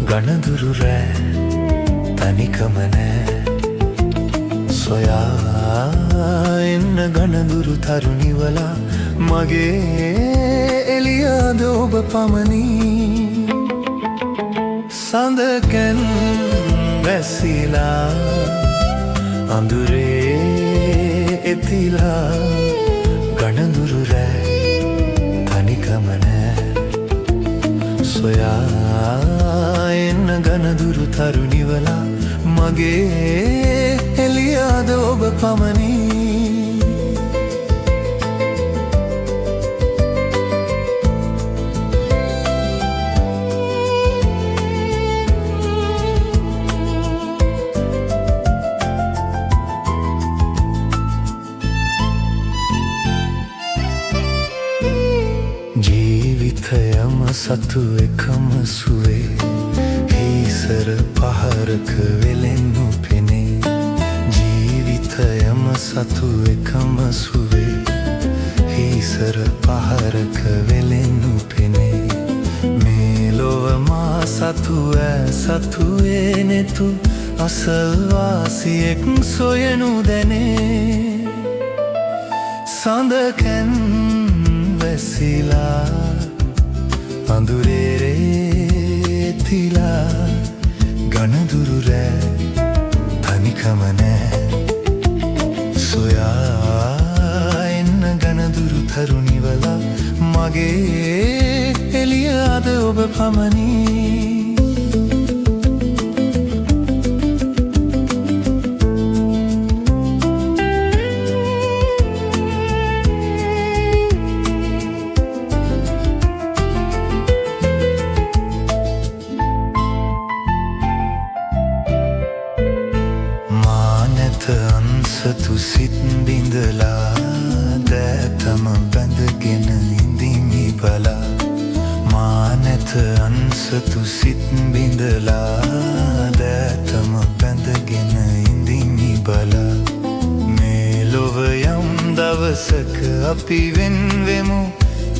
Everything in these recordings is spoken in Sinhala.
ගණදුරු රෑ තනිකම නෑ සොයා එන්න ගණදුරු තරුණිවලා මගේ එළියද ඔබ පමණි සඳකැන් වැසිලා අඳුරේ එතිලා ගණදුරු රෑ තනිකම නෑ සොයා එන්න ගණදුරු තරුණිවලා මගේ එළියද ඔබ පමණි ජීවිතයම සතු එකම සුවේ හිසර පහරක වෙලෙන්නු පෙනේ ජීවිතයම සතු එකම සුවේ හිසර පහරක වෙලෙන්නු පෙනේ මේ ලොව මා සතු සතුවේ නෙතු අසල්වාසියෙක් සොයනු දැනේ සඳකැන් වැසිලා අඳුරේ තිලා ගණදුරු රෑ තනිකම නෑ සොයා එන්න ගණදුරු තරුණිවලා මගේ එළියද ඔබ පමණි අන්සතු සිත් බිඳලා දෑතම බැඳගෙන ඉඳිමි බලා මා නැත අන්සතු සිත් බිඳලා දෑතම බැඳගෙන ඉඳිමි බලා මේ ලොව යම් දවසක අපි වෙන්වෙමු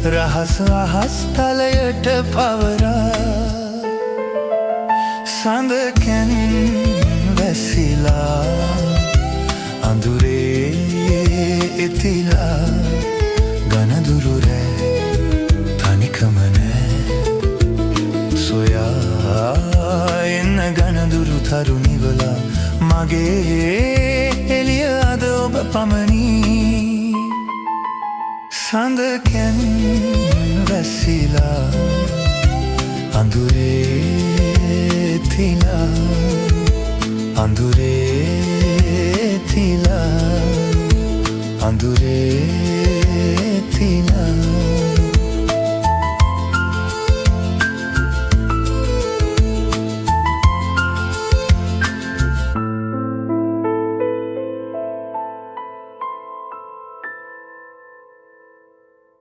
රහස අහස් තලයට පවරා සඳකැන් වැසිලා අඳුරේ එතිලා ගණදුරු රෑ තනිකම නෑ සොයා එන්න ගණදුරු තරුණිවලා මගේ එළියද ඔබ පමණි සඳකැන් වැසිලා අඳුරේ එතිලා අඳුරේ තිලා අඳුරේ